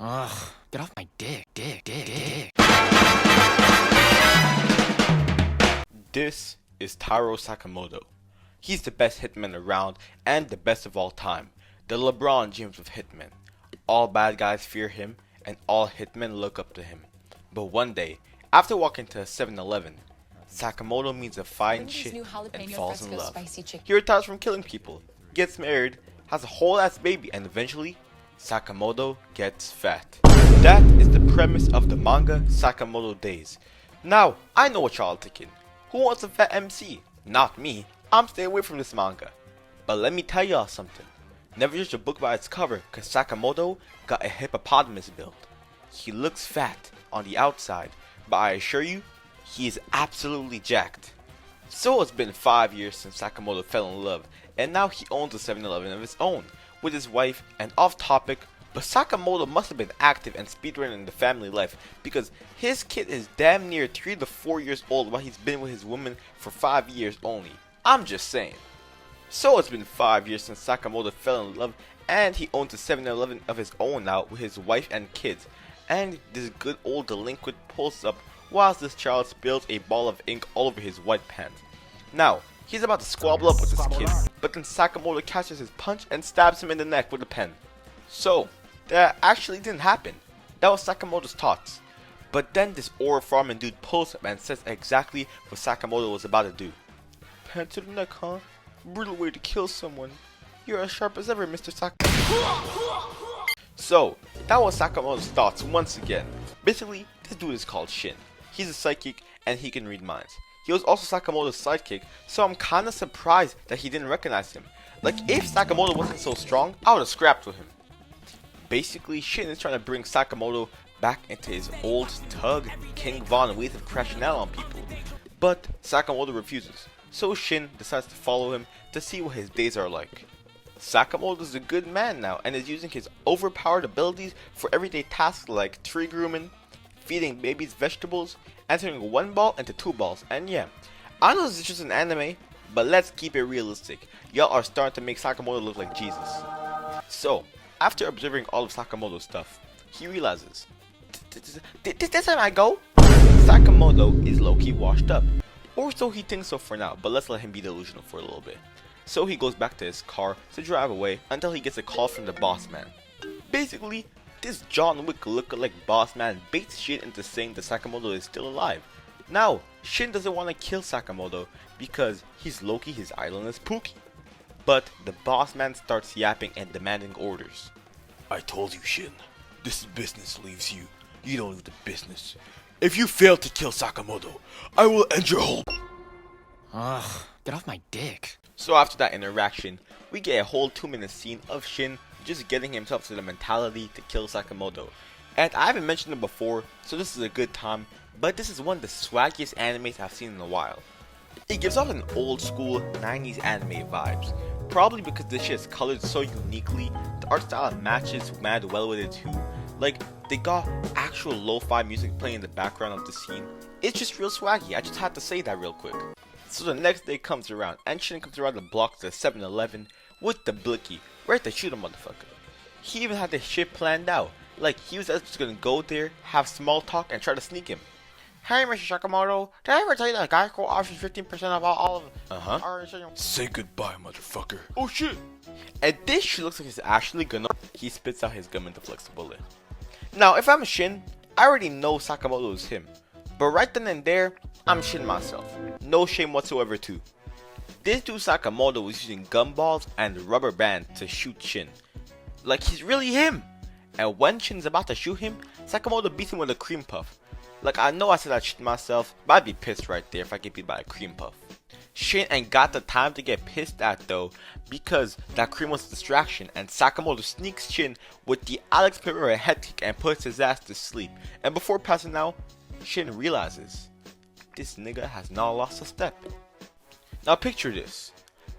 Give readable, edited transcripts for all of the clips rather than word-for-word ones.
Ugh, get off my dick. This is Taro Sakamoto. He's the best hitman around and the best of all time. The LeBron James of hitmen. All bad guys fear him and all hitmen look up to him. But one day, after walking to a 7-Eleven, Sakamoto meets a fine chick and falls in love. He retires from killing people, gets married, has a whole ass baby, and eventually, Sakamoto gets fat. That is the premise of the manga Sakamoto Days. Now, I know what y'all are thinking. Who wants a fat MC? Not me. I'm staying away from this manga. But let me tell y'all something. Never judge a book by its cover, cause Sakamoto got a hippopotamus build. He looks fat on the outside, but I assure you, he is absolutely jacked. So it's been 5 years since Sakamoto fell in love, and now he owns a 7-Eleven of his own, with his wife, and off topic, but Sakamoto must have been active and speedrunning the family life, because his kid is damn near 3 to 4 years old while he's been with his woman for 5 years only. I'm just saying. So it's been 5 years since Sakamoto fell in love, and he owns a 7-Eleven of his own now with his wife and kids. And this good old delinquent pulls up whilst this child spills a ball of ink all over his white pants. Now, he's about to squabble up with this kid, but then Sakamoto catches his punch and stabs him in the neck with a pen. So, that actually didn't happen. That was Sakamoto's thoughts. But then this aura farming dude pulls up and says exactly what Sakamoto was about to do. Pen to the neck, huh? Brutal way to kill someone. You're as sharp as ever, Mr. Sakamoto. So, that was Sakamoto's thoughts once again. Basically, this dude is called Shin. He's a psychic and he can read minds. He was also Sakamoto's sidekick, so I'm kinda surprised that he didn't recognize him. Like, if Sakamoto wasn't so strong, I would've scrapped with him. Basically, Shin is trying to bring Sakamoto back into his old thug, King Von ways of crashing out on people. But Sakamoto refuses, so Shin decides to follow him to see what his days are like. Sakamoto is a good man now and is using his overpowered abilities for everyday tasks like tree grooming, feeding babies vegetables, and turning one ball into 2 balls. And yeah, I know this is just an anime, but let's keep it realistic. Y'all are starting to make Sakamoto look like Jesus. So, after observing all of Sakamoto's stuff, he realizes, this time I go? Sakamoto is low-key washed up. Or so he thinks so for now, but let's let him be delusional for a little bit. So he goes back to his car to drive away until he gets a call from the boss man. Basically, this John Wick lookalike boss man baits Shin into saying that Sakamoto is still alive. Now, Shin doesn't want to kill Sakamoto because he's low-key his idol and is Pookie. But the boss man starts yapping and demanding orders. I told you, Shin. This business leaves you. You don't leave the business. If you fail to kill Sakamoto, I will end your whole... Ugh, get off my dick. So after that interaction, we get a whole 2-minute scene of Shin just getting himself to the mentality to kill Sakamoto. And I haven't mentioned it before, so this is a good time, but this is one of the swaggiest animes I've seen in a while. It gives off an old school 90s anime vibes, probably because this shit is colored so uniquely, the art style matches mad well with it too. Like, they got actual lo-fi music playing in the background of the scene. It's just real swaggy, I just had to say that real quick. So the next day comes around, and Shin comes around the block to the 7-Eleven with the blicky, ready to shoot a motherfucker. He even had this shit planned out, like he was just gonna go there, have small talk, and try to sneak him. Hey Mr. Sakamoto, did I ever tell you that Geico offers 15% off all of our insurance? Say goodbye, motherfucker. Oh shit! And this shit looks like he's actually gonna... He spits out his gun into flex bullet. Now, if I'm Shin, I already know Sakamoto is him. But right then and there, I'm Shin myself. No shame whatsoever too. This dude Sakamoto was using gumballs and rubber bands to shoot Shin. Like he's really him. And when Shin's about to shoot him, Sakamoto beats him with a cream puff. Like I know I said that shit myself, but I'd be pissed right there if I get beat by a cream puff. Shin ain't got the time to get pissed at though, because that cream was a distraction and Sakamoto sneaks Shin with the Alex Pereira head kick and puts his ass to sleep. And before passing out, Shin realizes, this nigga has not lost a step. Now picture this,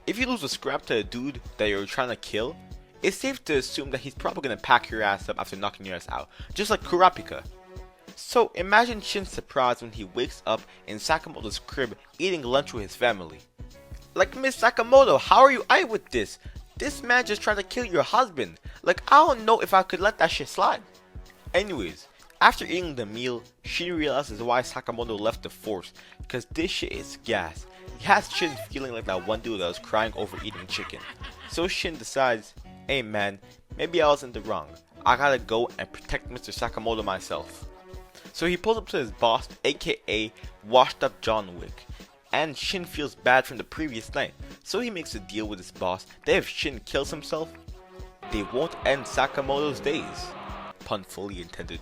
if you lose a scrap to a dude that you're trying to kill, it's safe to assume that he's probably gonna pack your ass up after knocking your ass out, just like Kurapika. So imagine Shin's surprise when he wakes up in Sakamoto's crib eating lunch with his family. Like, Miss Sakamoto, how are you aight with this? This man just tried to kill your husband. Like, I don't know if I could let that shit slide. Anyways, after eating the meal, Shin realizes why Sakamoto left the force, cause this shit is gas. He has Shin feeling like that one dude that was crying over eating chicken. So Shin decides, hey man, maybe I was in the wrong. I gotta go and protect Mr. Sakamoto myself. So he pulls up to his boss, aka washed up John Wick. And Shin feels bad from the previous night, so he makes a deal with his boss that if Shin kills himself, they won't end Sakamoto's days. Pun fully intended.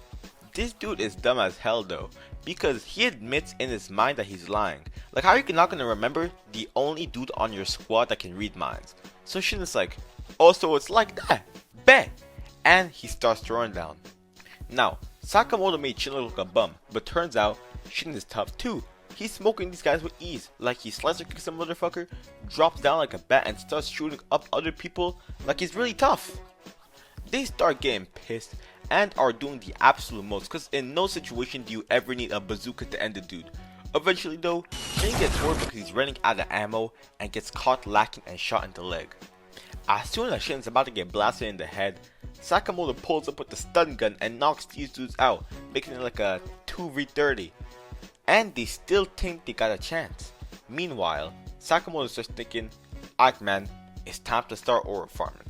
This dude is dumb as hell though, because he admits in his mind that he's lying. Like, how are you not gonna remember the only dude on your squad that can read minds? So Shin is like, oh, so it's like that, bet. And he starts throwing down. Now, Sakamoto made Shin look like a bum, but turns out Shin is tough too. He's smoking these guys with ease, like he slicer kicks some motherfucker, drops down like a bat and starts shooting up other people like he's really tough. They start getting pissed and are doing the absolute most, cause in no situation do you ever need a bazooka to end a dude. Eventually though, Shin gets bored because he's running out of ammo and gets caught lacking and shot in the leg. As soon as Shin's about to get blasted in the head, Sakamoto pulls up with the stun gun and knocks these dudes out, making it like a 2v30. And they still think they got a chance. Meanwhile, Sakamoto starts thinking, alright man, it's time to start ore farming.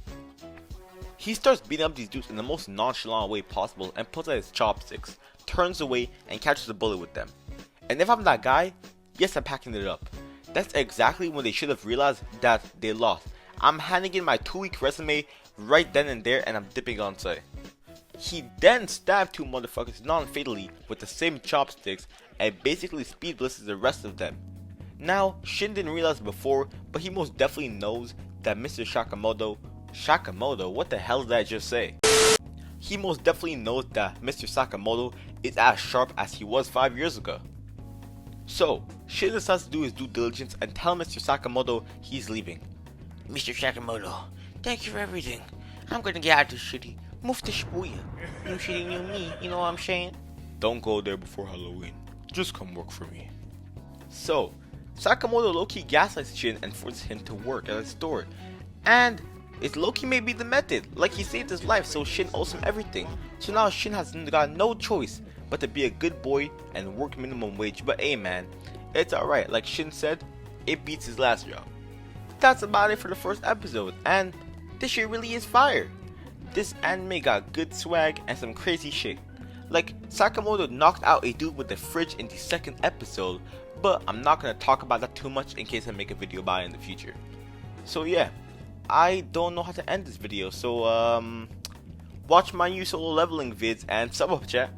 He starts beating up these dudes in the most nonchalant way possible and pulls out his chopsticks, turns away and catches a bullet with them. And if I'm that guy, yes, I'm packing it up. That's exactly when they should have realized that they lost. I'm handing in my 2-week resume right then and there and I'm dipping on site. He then stabbed 2 motherfuckers non-fatally with the same chopsticks and basically speed blitzes the rest of them. Now, Shin didn't realize before, but he most definitely knows that Mr. Sakamoto, what the hell did I just say? He most definitely knows that Mr. Sakamoto is as sharp as he was 5 years ago. So, Shin decides to do his due diligence and tell Mr. Sakamoto he's leaving. Mr. Sakamoto, thank you for everything. I'm gonna get out of this city. Move to Shibuya. New city, new me, you know what I'm saying? Don't go there before Halloween. Just come work for me. So, Sakamoto low-key gaslights Shin and forces him to work at a store. And it's low-key may be the method, like he saved his life so Shin owes him everything. So now Shin has got no choice but to be a good boy and work minimum wage. But hey man, it's alright, like Shin said, it beats his last job. That's about it for the first episode, and this shit really is fire. This anime got good swag and some crazy shit. Like, Sakamoto knocked out a dude with the fridge in the second episode, but I'm not gonna talk about that too much in case I make a video about it in the future. So yeah, I don't know how to end this video, so watch my new solo leveling vids and sub up chat.